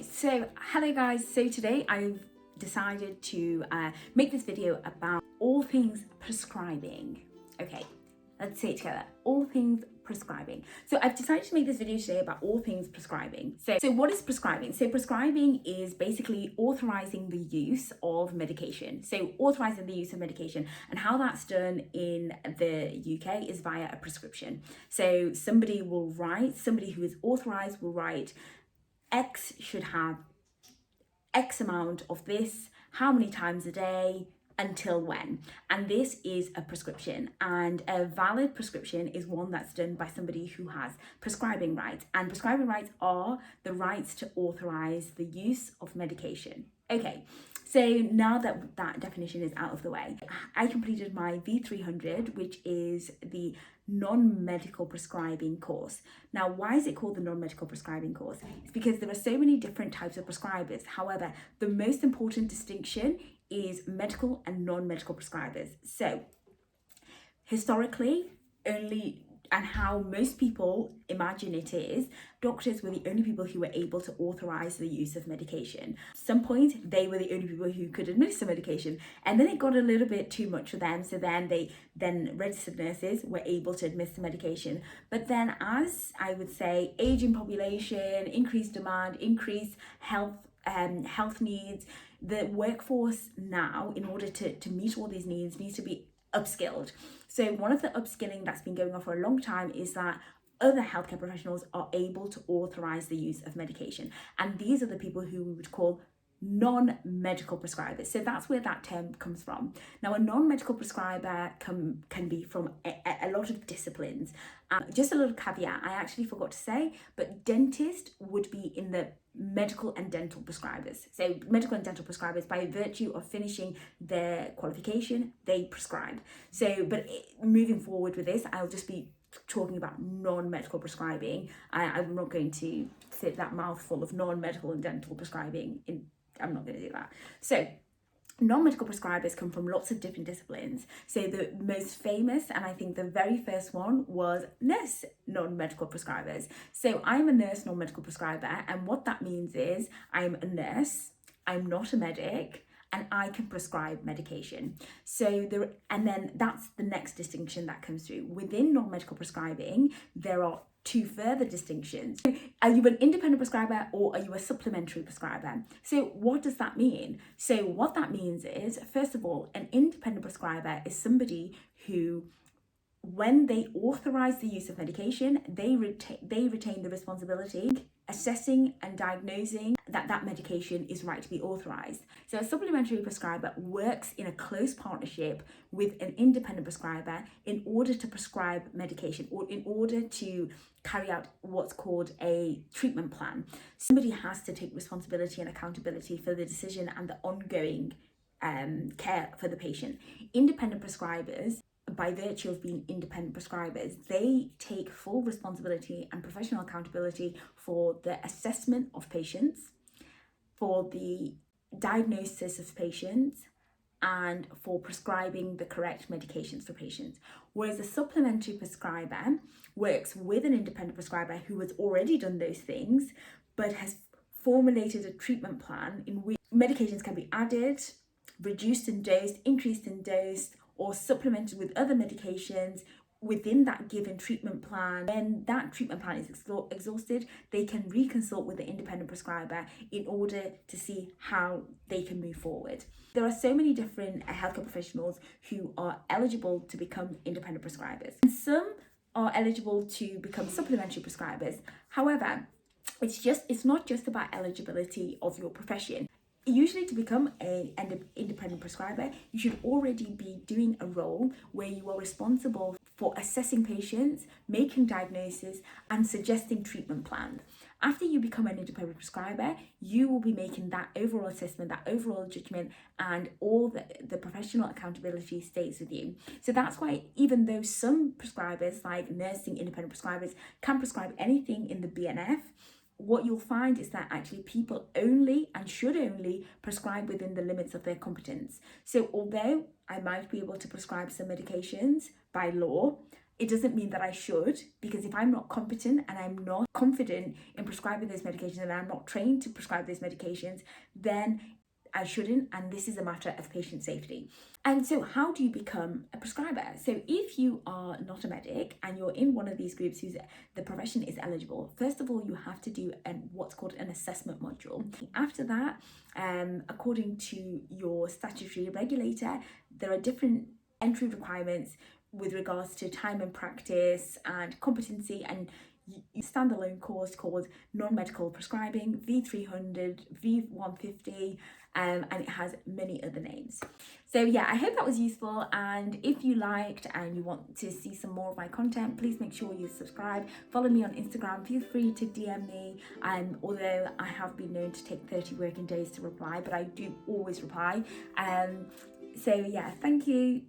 Okay, so hello guys. So today I've decided to make this video about all things prescribing. Okay, let's say it together. All things prescribing. So I've decided to make this video today about all things prescribing. So what is prescribing? So prescribing is basically authorizing the use of medication. So authorizing the use of medication, and how that's done in the UK is via a prescription. So somebody who is authorized will write, X should have X amount of this, how many times a day, until when. And this is a prescription, and a valid prescription is one that's done by somebody who has prescribing rights. And prescribing rights are the rights to authorize the use of medication. Okay, so now that that definition is out of the way, I completed my V300, which is the non-medical prescribing course. Now, why is it called the non-medical prescribing course? It's because there are so many different types of prescribers. However, the most important distinction is medical and non-medical prescribers. So historically, and how most people imagine it is, doctors were the only people who were able to authorize the use of medication. At some point, they were the only people who could administer medication, and then it got a little bit too much for them. So then registered nurses were able to administer medication. But then, as I would say, aging population, increased demand, increased health needs, the workforce now, in order to meet all these needs to be upskilled. So one of the upskilling that's been going on for a long time is that other healthcare professionals are able to authorize the use of medication. And these are the people who we would call non-medical prescribers. So that's where that term comes from. Now, a non-medical prescriber can be from a lot of disciplines. Just a little caveat, I actually forgot to say, but dentist would be in the medical and dental prescribers. So medical and dental prescribers, by virtue of finishing their qualification, they prescribe. So, but moving forward with this, I'll just be talking about non-medical prescribing. I'm not going to fit that mouthful of non-medical and dental prescribing in. I'm not going to do that. So non-medical prescribers come from lots of different disciplines. So the most famous, and I think the very first one, was nurse non-medical prescribers. So I'm a nurse non-medical prescriber, and what that means is I'm a nurse, I'm not a medic, and I can prescribe medication. And then that's the next distinction that comes through. Within non-medical prescribing, there are two further distinctions. Are you an independent prescriber or are you a supplementary prescriber? So what does that mean? So what that means is, first of all, an independent prescriber is somebody who, when they authorize the use of medication, they retain the responsibility assessing and diagnosing that medication is right to be authorized. So a supplementary prescriber works in a close partnership with an independent prescriber in order to prescribe medication, or in order to carry out what's called a treatment plan. Somebody has to take responsibility and accountability for the decision and the ongoing care for the patient. Independent prescribers, by virtue of being independent prescribers, they take full responsibility and professional accountability for the assessment of patients, for the diagnosis of patients, and for prescribing the correct medications for patients. Whereas a supplementary prescriber works with an independent prescriber who has already done those things, but has formulated a treatment plan in which medications can be added, reduced in dose, increased in dose, or supplemented with other medications within that given treatment plan. When that treatment plan is exhausted, they can reconsult with the independent prescriber in order to see how they can move forward. There are so many different healthcare professionals who are eligible to become independent prescribers, and some are eligible to become supplementary prescribers. However, it's not just about eligibility of your profession. Usually, to become an independent prescriber, you should already be doing a role where you are responsible for assessing patients, making diagnoses, and suggesting treatment plans. After you become an independent prescriber, you will be making that overall assessment, that overall judgment, and all the professional accountability stays with you. So that's why, even though some prescribers, like nursing independent prescribers, can prescribe anything in the BNF, what you'll find is that actually people only and should only prescribe within the limits of their competence. So although I might be able to prescribe some medications by law, it doesn't mean that I should, because if I'm not competent and I'm not confident in prescribing those medications and I'm not trained to prescribe those medications, then I shouldn't, and this is a matter of patient safety. And so how do you become a prescriber? So if you are not a medic and you're in one of these groups whose the profession is eligible, first of all, you have to do what's called an assessment module. After that, according to your statutory regulator, there are different entry requirements with regards to time and practice and competency, and standalone course called non-medical prescribing, V300, V150, and it has many other names. So yeah, I hope that was useful, and if you liked and you want to see some more of my content, please make sure you subscribe. Follow me on Instagram, feel free to DM me, although I have been known to take 30 working days to reply, but I do always reply. So yeah, thank you.